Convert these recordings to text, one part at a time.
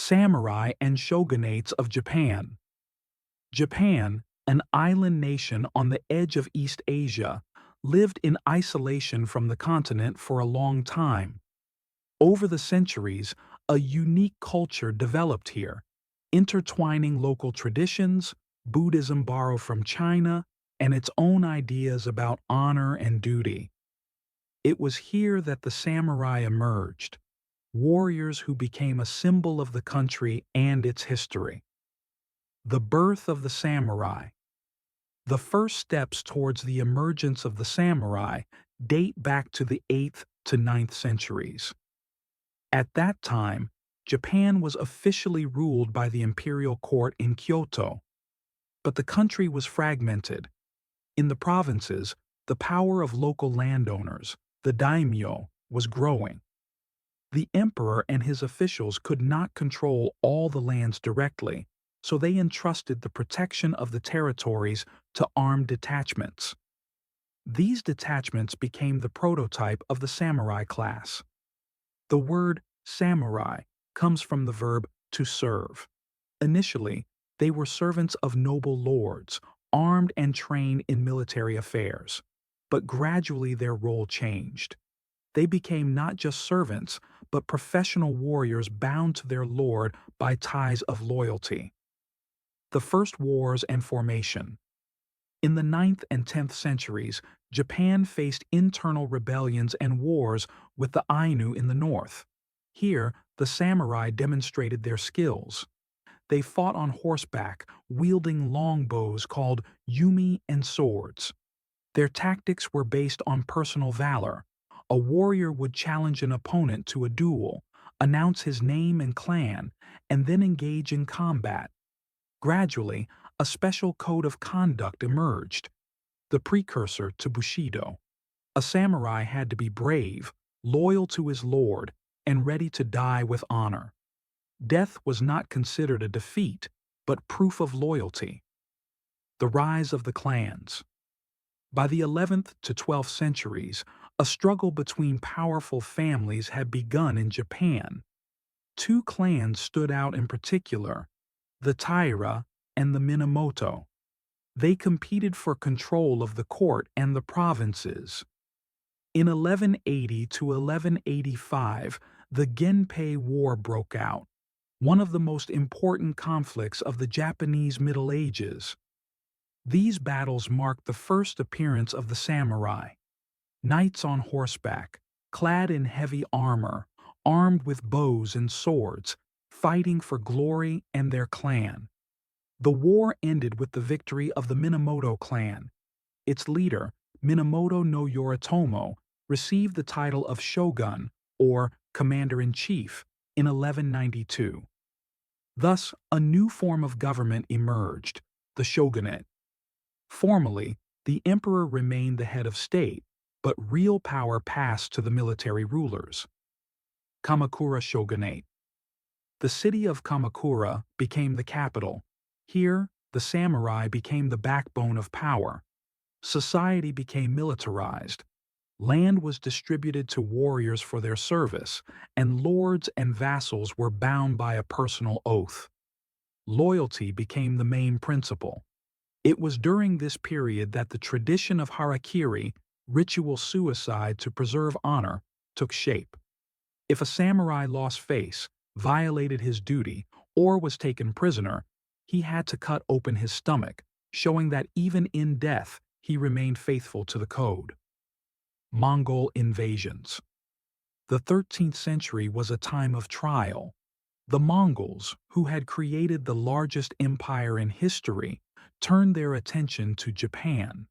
Samurai and Shogunates of Japan. Japan, an island nation on the edge of East Asia, lived in isolation from the continent for a long time. Over the centuries, a unique culture developed here, intertwining local traditions, Buddhism borrowed from China, and its own ideas about honor and duty. It was here that the samurai emerged, warriors who became a symbol of the country and its history. The birth of the samurai. The first steps towards the emergence of the samurai date back to the 8th to 9th centuries. At that time, Japan was officially ruled by the imperial court in Kyoto, but the country was fragmented. In the provinces, the power of local landowners, the daimyo, was growing. The emperor and his officials could not control all the lands directly, so they entrusted the protection of the territories to armed detachments. These detachments became the prototype of the samurai class. The word samurai comes from the verb to serve. Initially, they were servants of noble lords, armed and trained in military affairs. But gradually their role changed. They became not just servants, but professional warriors bound to their lord by ties of loyalty. The First Wars and Formation. In the 9th and 10th centuries, Japan faced internal rebellions and wars with the Ainu in the north. Here, the samurai demonstrated their skills. They fought on horseback, wielding longbows called yumi and swords. Their tactics were based on personal valor. A warrior would challenge an opponent to a duel, announce his name and clan, and then engage in combat. Gradually, a special code of conduct emerged, the precursor to Bushido. A samurai had to be brave, loyal to his lord, and ready to die with honor. Death was not considered a defeat, but proof of loyalty. The rise of the clans. By the 11th to 12th centuries, a struggle between powerful families had begun in Japan. Two clans stood out in particular, the Taira and the Minamoto. They competed for control of the court and the provinces. In 1180 to 1185, the Genpei War broke out, one of the most important conflicts of the Japanese Middle Ages. These battles marked the first appearance of the samurai. Knights on horseback, clad in heavy armor, armed with bows and swords, fighting for glory and their clan. The war ended with the victory of the Minamoto clan. Its leader, Minamoto no Yoritomo, received the title of shogun, or commander-in-chief, in 1192. Thus, a new form of government emerged, the shogunate. Formally, the emperor remained the head of state, but real power passed to the military rulers. Kamakura Shogunate. The city of Kamakura became the capital. Here, the samurai became the backbone of power. Society became militarized. Land was distributed to warriors for their service, and lords and vassals were bound by a personal oath. Loyalty became the main principle. It was during this period that the tradition of harakiri, ritual suicide to preserve honor, took shape. If a samurai lost face, violated his duty, or was taken prisoner, he had to cut open his stomach, showing that even in death he remained faithful to the code. Mongol invasions. The 13th century was a time of trial. The Mongols, who had created the largest empire in history, turned their attention to Japan.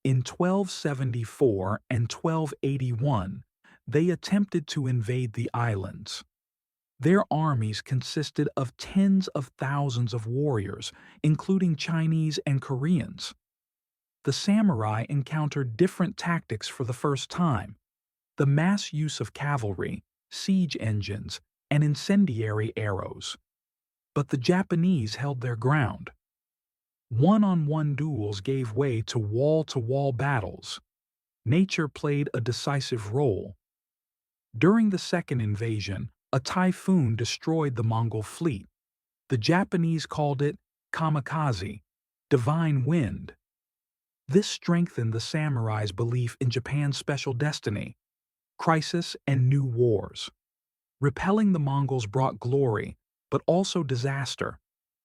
In 1274 and 1281, they attempted to invade the islands. Their armies consisted of tens of thousands of warriors, including Chinese and Koreans. The samurai encountered different tactics for the first time. The mass use of cavalry, siege engines, and incendiary arrows. But the Japanese held their ground. One-on-one duels gave way to wall-to-wall battles. Nature played a decisive role. During the second invasion, A typhoon destroyed the Mongol fleet. The Japanese called it kamikaze, divine wind. This strengthened the samurai's belief in Japan's special destiny, crisis, and new wars. Repelling the Mongols brought glory, but also disaster.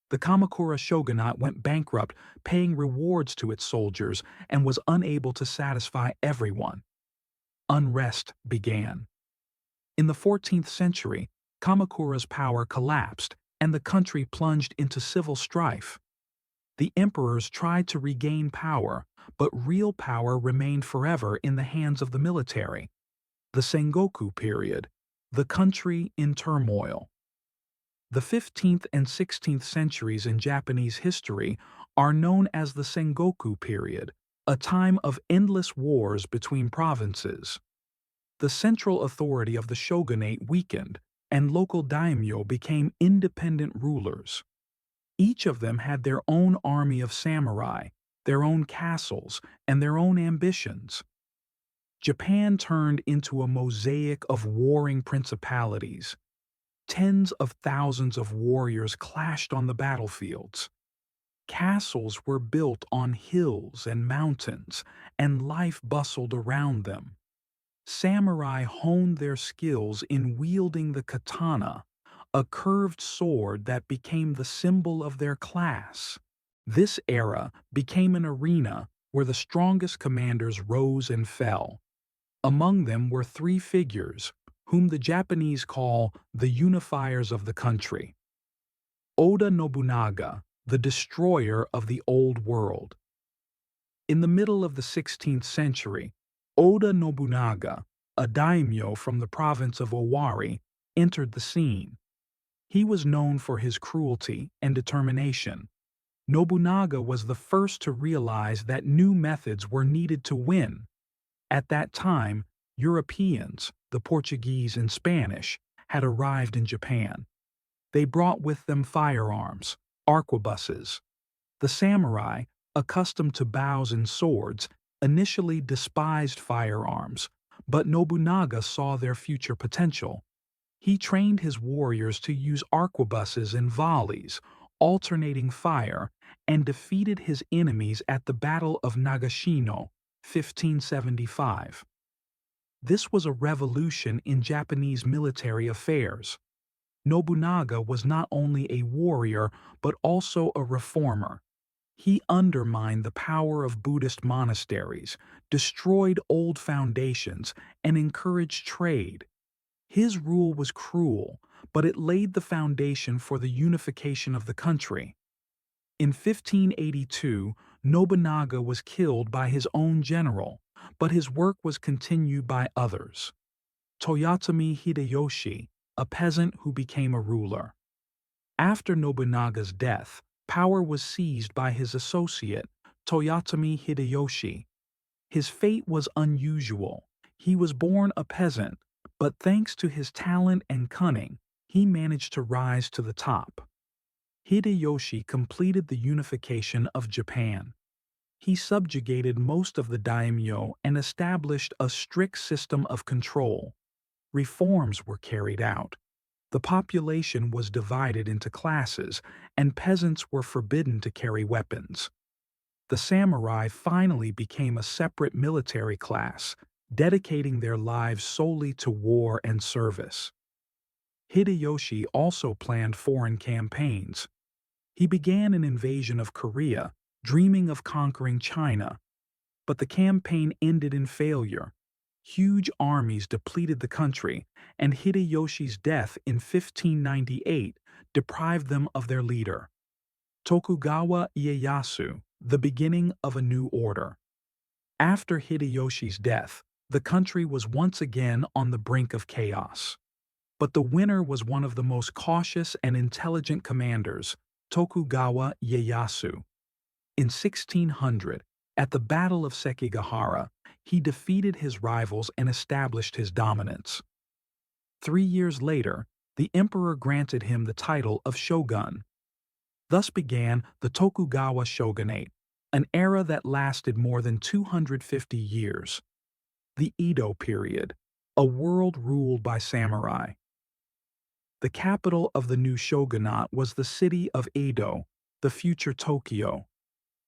The Kamakura shogunate went bankrupt, paying rewards to its soldiers, and was unable to satisfy everyone. Unrest began. In the 14th century, Kamakura's power collapsed, and the country plunged into civil strife. The emperors tried to regain power, but real power remained forever in the hands of the military. The Sengoku period, the country in turmoil. The 15th and 16th centuries in Japanese history are known as the Sengoku period, a time of endless wars between provinces. The central authority of the shogunate weakened, and local daimyo became independent rulers. Each of them had their own army of samurai, their own castles, and their own ambitions. Japan turned into a mosaic of warring principalities. Tens of thousands of warriors clashed on the battlefields. Castles were built on hills and mountains, and life bustled around them. Samurai honed their skills in wielding the katana, a curved sword that became the symbol of their class. This era became an arena where the strongest commanders rose and fell. Among them were three figures, whom the Japanese call the unifiers of the country. Oda Nobunaga, the destroyer of the old world. In the middle of the 16th century, Oda Nobunaga, a daimyo from the province of Owari, entered the scene. He was known for his cruelty and determination. Nobunaga was the first to realize that new methods were needed to win. At that time, Europeans, the Portuguese and Spanish, had arrived in Japan. They brought with them firearms, arquebuses. The samurai, accustomed to bows and swords, initially despised firearms, but Nobunaga saw their future potential. He trained his warriors to use arquebuses and volleys, alternating fire, and defeated his enemies at the Battle of Nagashino, 1575. This was a revolution in Japanese military affairs. Nobunaga was not only a warrior but also a reformer. He undermined the power of Buddhist monasteries, destroyed old foundations, and encouraged trade. His rule was cruel, but it laid the foundation for the unification of the country. In 1582, Nobunaga was killed by his own general, but his work was continued by others. Toyotomi Hideyoshi, a peasant who became a ruler. After Nobunaga's death, power was seized by his associate, Toyotomi Hideyoshi. His fate was unusual. He was born a peasant, but thanks to his talent and cunning, he managed to rise to the top. Hideyoshi completed the unification of Japan. He subjugated most of the daimyo and established a strict system of control. Reforms were carried out. The population was divided into classes, and peasants were forbidden to carry weapons. The samurai finally became a separate military class, dedicating their lives solely to war and service. Hideyoshi also planned foreign campaigns. He began an invasion of Korea, dreaming of conquering China. But the campaign ended in failure. Huge armies depleted the country, and Hideyoshi's death in 1598 deprived them of their leader. Tokugawa Ieyasu, the beginning of a new order. After Hideyoshi's death, the country was once again on the brink of chaos. But the winner was one of the most cautious and intelligent commanders, Tokugawa Ieyasu. In 1600, at the Battle of Sekigahara, he defeated his rivals and established his dominance. 3 years later, the emperor granted him the title of shogun. Thus began the Tokugawa shogunate, an era that lasted more than 250 years. The Edo period, a world ruled by samurai. The capital of the new shogunate was the city of Edo, the future Tokyo.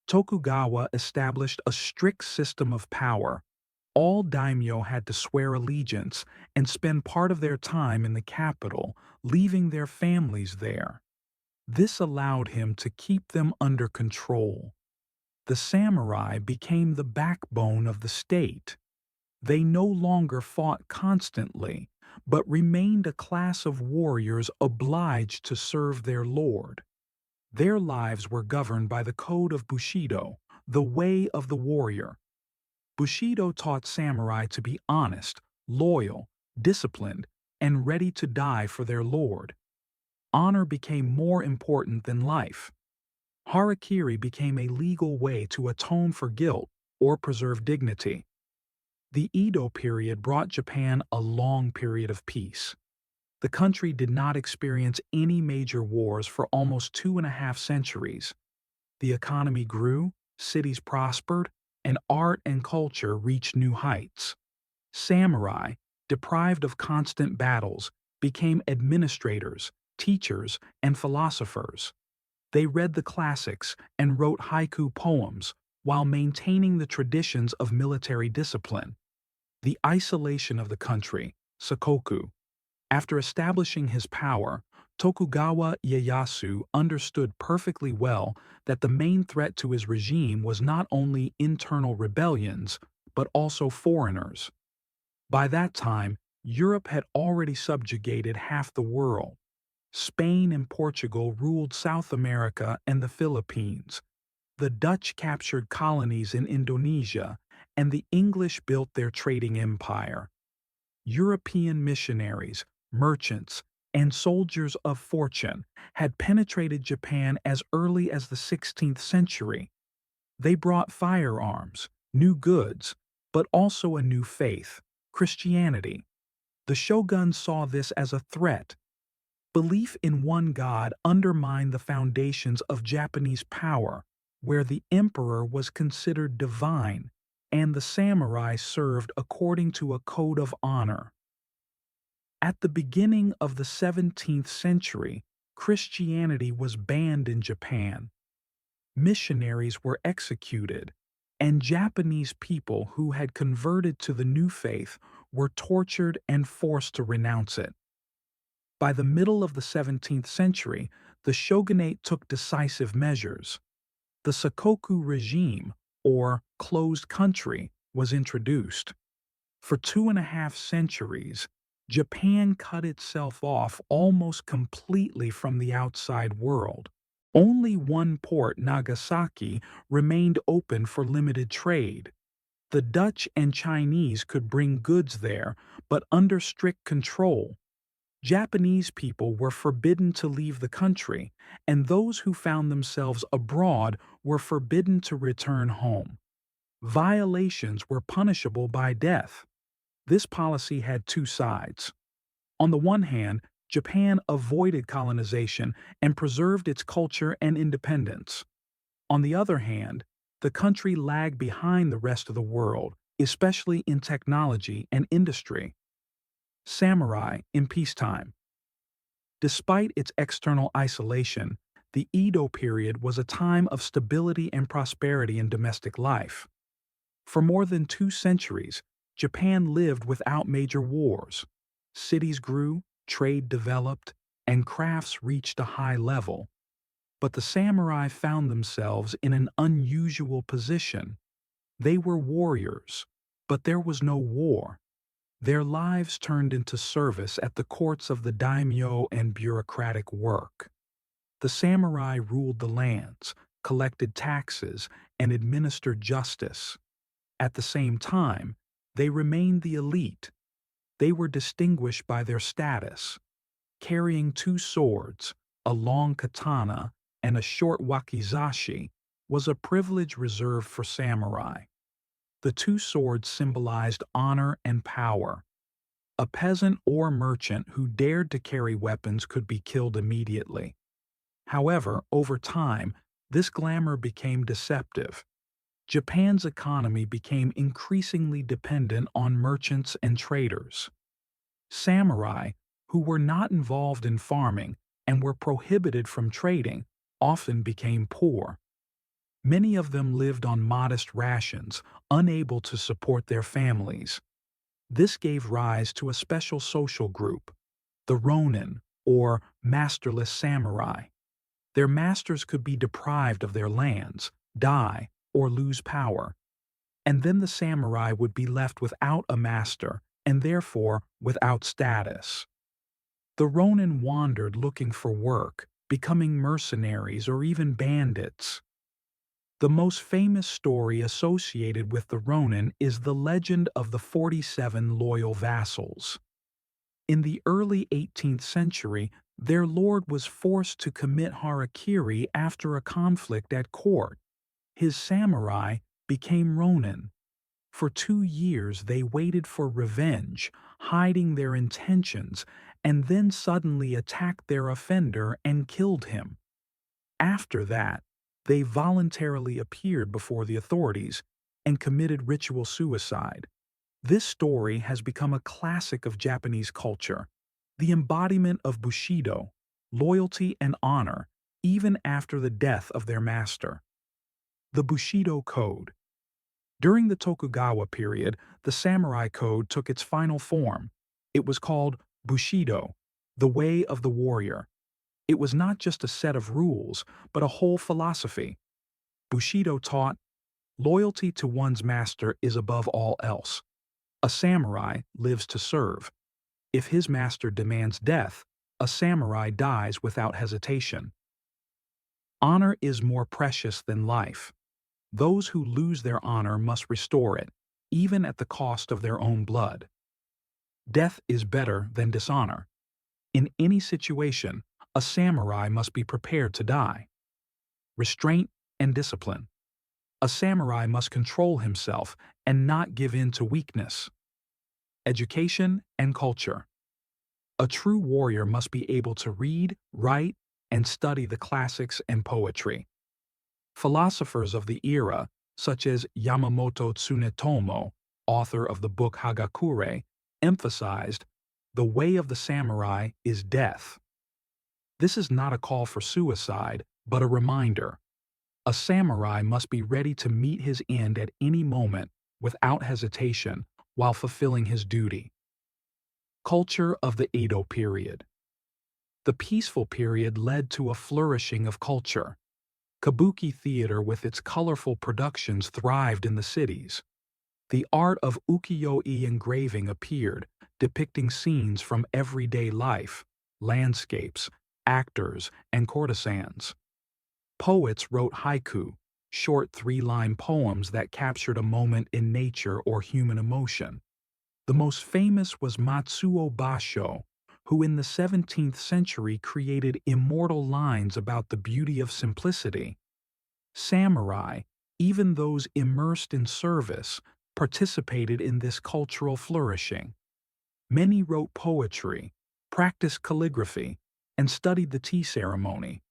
Tokugawa established a strict system of power. All daimyo had to swear allegiance and spend part of their time in the capital, leaving their families there. This allowed him to keep them under control. The samurai became the backbone of the state. They no longer fought constantly, but remained a class of warriors obliged to serve their lord. Their lives were governed by the code of Bushido, the way of the warrior. Bushido taught samurai to be honest, loyal, disciplined, and ready to die for their lord. Honor became more important than life. Harakiri became a legal way to atone for guilt or preserve dignity. The Edo period brought Japan a long period of peace. The country did not experience any major wars for almost 2.5 centuries. The economy grew, cities prospered, and art and culture reached new heights. Samurai, deprived of constant battles, became administrators, teachers, and philosophers. They read the classics and wrote haiku poems while maintaining the traditions of military discipline. The isolation of the country, Sakoku. After establishing his power, Tokugawa Ieyasu understood perfectly well that the main threat to his regime was not only internal rebellions, but also foreigners. By that time, Europe had already subjugated half the world. Spain and Portugal ruled South America and the Philippines. The Dutch captured colonies in Indonesia, and the English built their trading empire. European missionaries, merchants, and soldiers of fortune had penetrated Japan as early as the 16th century. They brought firearms, new goods, but also a new faith, Christianity. The shoguns saw this as a threat. Belief in one god undermined the foundations of Japanese power, where the emperor was considered divine and the samurai served according to a code of honor. At the beginning of the 17th century, Christianity was banned in Japan. Missionaries were executed, and Japanese people who had converted to the new faith were tortured and forced to renounce it. By the middle of the 17th century, the shogunate took decisive measures. The Sakoku regime, or closed country, was introduced. For 2.5 centuries, Japan cut itself off almost completely from the outside world. Only one port, Nagasaki, remained open for limited trade. The Dutch and Chinese could bring goods there, but under strict control. Japanese people were forbidden to leave the country, and those who found themselves abroad were forbidden to return home. Violations were punishable by death. This policy had two sides. On the one hand, Japan avoided colonization and preserved its culture and independence. On the other hand, the country lagged behind the rest of the world, especially in technology and industry. Samurai in peacetime. Despite its external isolation, the Edo period was a time of stability and prosperity in domestic life. For more than 2 centuries, Japan lived without major wars. Cities grew, trade developed, and crafts reached a high level. But the samurai found themselves in an unusual position. They were warriors, but there was no war. Their lives turned into service at the courts of the daimyo and bureaucratic work. The samurai ruled the lands, collected taxes, and administered justice. At the same time, they remained the elite. They were distinguished by their status. Carrying 2 swords, a long katana, and a short wakizashi, was a privilege reserved for samurai. The 2 swords symbolized honor and power. A peasant or merchant who dared to carry weapons could be killed immediately. However, over time, this glamour became deceptive. Japan's economy became increasingly dependent on merchants and traders. Samurai, who were not involved in farming and were prohibited from trading, often became poor. Many of them lived on modest rations, unable to support their families. This gave rise to a special social group, the Ronin, or masterless samurai. Their masters could be deprived of their lands, die, or lose power, and then the samurai would be left without a master and therefore without status. The Ronin wandered looking for work, becoming mercenaries or even bandits. The most famous story associated with the Ronin is the legend of the 47 loyal vassals. In the early 18th century, their lord was forced to commit harakiri after a conflict at court. His samurai became Ronin. For 2 years they waited for revenge, hiding their intentions, and then suddenly attacked their offender and killed him. After that, they voluntarily appeared before the authorities and committed ritual suicide. This story has become a classic of Japanese culture, the embodiment of Bushido, loyalty and honor, even after the death of their master. The Bushido Code. During the Tokugawa period, the samurai code took its final form. It was called Bushido, the way of the warrior. It was not just a set of rules, but a whole philosophy. Bushido taught, loyalty to one's master is above all else. A samurai lives to serve. If his master demands death, a samurai dies without hesitation. Honor is more precious than life. Those who lose their honor must restore it, even at the cost of their own blood. Death is better than dishonor. In any situation, a samurai must be prepared to die. Restraint and discipline. A samurai must control himself and not give in to weakness. Education and culture. A true warrior must be able to read, write, and study the classics and poetry. Philosophers of the era, such as Yamamoto Tsunetomo, author of the book Hagakure, emphasized, the way of the samurai is death. This is not a call for suicide, but a reminder. A samurai must be ready to meet his end at any moment without hesitation while fulfilling his duty. Culture of the Edo period. The peaceful period led to a flourishing of culture. Kabuki theater with its colorful productions thrived in the cities. The art of ukiyo-e engraving appeared, depicting scenes from everyday life, landscapes, actors, and courtesans. Poets wrote haiku, short three-line poems that captured a moment in nature or human emotion. The most famous was Matsuo Basho, who in the 17th century created immortal lines about the beauty of simplicity. Samurai, even those immersed in service, participated in this cultural flourishing. Many wrote poetry, practiced calligraphy, and studied the tea ceremony.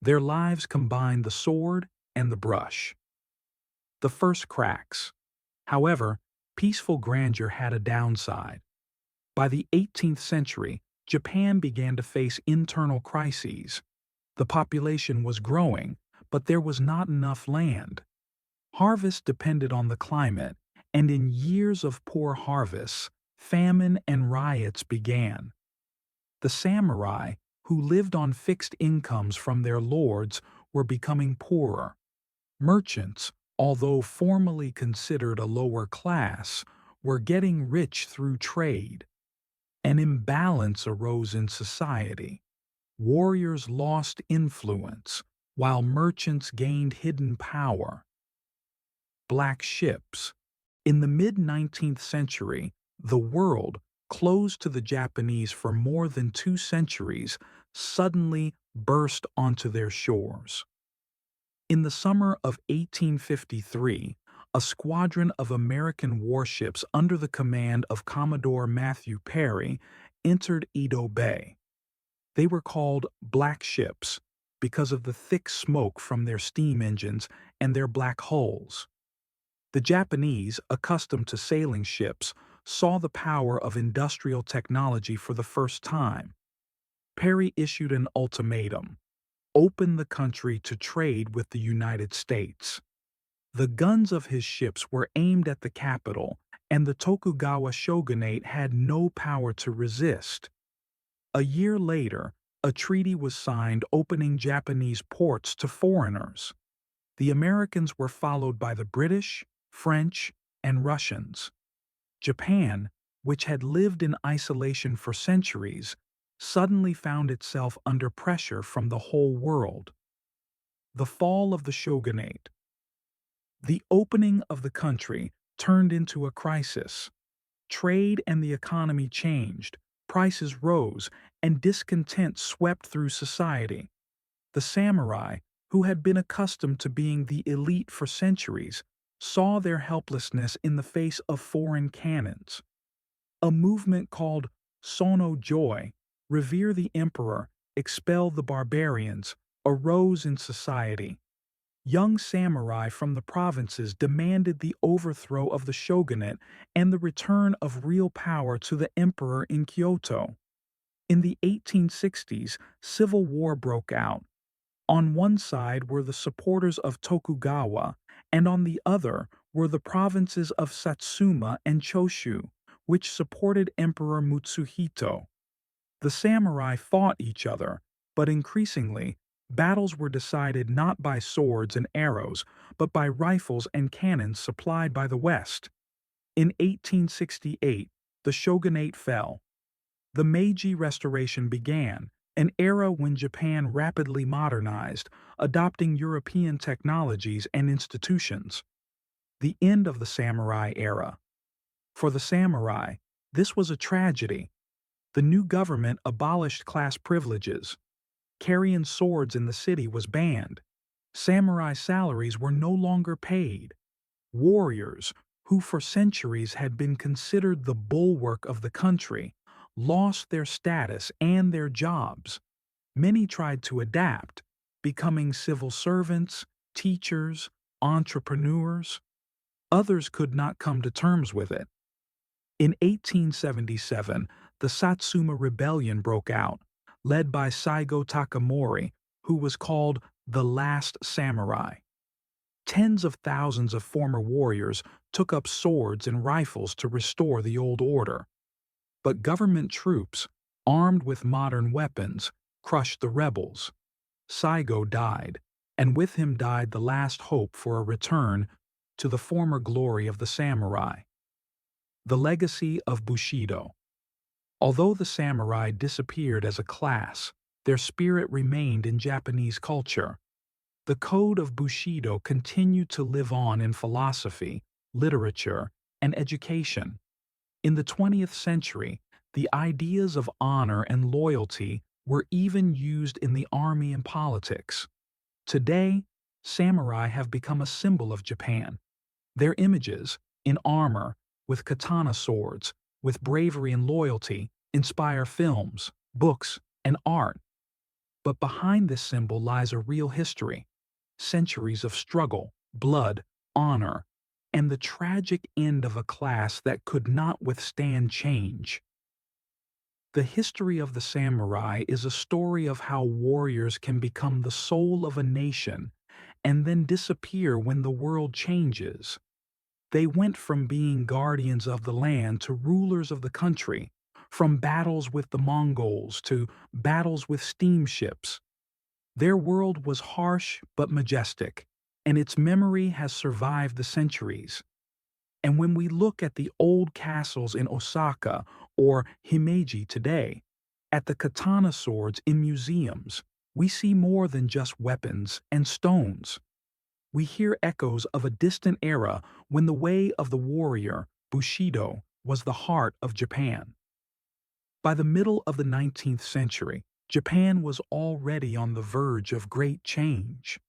Their lives combined the sword and the brush. The first cracks. However, peaceful grandeur had a downside. By the 18th century, Japan began to face internal crises. The population was growing, but there was not enough land. Harvest depended on the climate, and in years of poor harvests, famine and riots began. The samurai, who lived on fixed incomes from their lords, were becoming poorer. Merchants, although formally considered a lower class, were getting rich through trade. An imbalance arose in society. Warriors lost influence, while merchants gained hidden power. Black ships. In the mid-19th century, the world, closed to the Japanese for more than 2 centuries, suddenly burst onto their shores. In the summer of 1853, a squadron of American warships under the command of Commodore Matthew Perry entered Edo Bay. They were called black ships because of the thick smoke from their steam engines and their black hulls. The Japanese, accustomed to sailing ships, saw the power of industrial technology for the first time. Perry issued an ultimatum: open the country to trade with the United States. The guns of his ships were aimed at the capital, and the Tokugawa shogunate had no power to resist. A year later, a treaty was signed opening Japanese ports to foreigners. The Americans were followed by the British, French, and Russians. Japan, which had lived in isolation for centuries, suddenly found itself under pressure from the whole world. The fall of the shogunate. The opening of the country turned into a crisis. Trade and the economy changed, prices rose, and discontent swept through society. The samurai, who had been accustomed to being the elite for centuries, saw their helplessness in the face of foreign cannons. A movement called Sono Joy, Revere the Emperor, Expel the Barbarians, arose in society. Young samurai from the provinces demanded the overthrow of the shogunate and the return of real power to the emperor in Kyoto. In the 1860s, civil war broke out. On one side were the supporters of Tokugawa, and on the other were the provinces of Satsuma and Choshu, which supported Emperor Mutsuhito. The samurai fought each other, but increasingly, battles were decided not by swords and arrows, but by rifles and cannons supplied by the West. In 1868, the shogunate fell. The Meiji Restoration began, an era when Japan rapidly modernized, adopting European technologies and institutions. The end of the samurai era. For the samurai, this was a tragedy. The new government abolished class privileges. Carrying swords in the city was banned. Samurai salaries were no longer paid. Warriors, who for centuries had been considered the bulwark of the country, lost their status and their jobs. Many tried to adapt, becoming civil servants, teachers, entrepreneurs. Others could not come to terms with it. In 1877, the Satsuma Rebellion broke out, led by Saigo Takamori, who was called the Last Samurai. Tens of thousands of former warriors took up swords and rifles to restore the old order. But government troops, armed with modern weapons, crushed the rebels. Saigo died, and with him died the last hope for a return to the former glory of the samurai. The legacy of Bushido. Although the samurai disappeared as a class, their spirit remained in Japanese culture. The code of Bushido continued to live on in philosophy, literature, and education. In the 20th century, the ideas of honor and loyalty were even used in the army and politics. Today, samurai have become a symbol of Japan. Their images, in armor, with katana swords, with bravery and loyalty, inspire films, books, and art. But behind this symbol lies a real history, centuries of struggle, blood, honor, and the tragic end of a class that could not withstand change. The history of the samurai is a story of how warriors can become the soul of a nation and then disappear when the world changes. They went from being guardians of the land to rulers of the country, from battles with the Mongols to battles with steamships. Their world was harsh but majestic, and its memory has survived the centuries. And when we look at the old castles in Osaka or Himeji today, at the katana swords in museums, we see more than just weapons and stones. We hear echoes of a distant era when the way of the warrior, Bushido, was the heart of Japan. By the middle of the 19th century, Japan was already on the verge of great change.